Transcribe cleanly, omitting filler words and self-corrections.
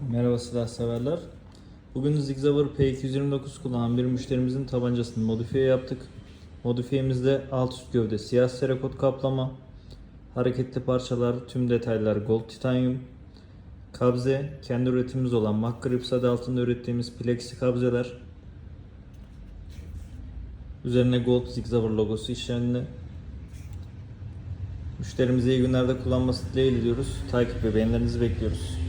Merhaba silah severler. Bugün Zigzauer P229 kullanan bir müşterimizin tabancasını modifiye yaptık. Modifiyemizde alt üst gövde siyah serakot kaplama, hareketli parçalar, tüm detaylar gold titanyum, kabze kendi üretimimiz olan McGrips adı altında ürettiğimiz plexi kabzeler, üzerine gold Zigzauer logosu işlendi. Müşterimize iyi günlerde kullanması dileğiyle diyoruz. Takip ve beğenilerinizi bekliyoruz.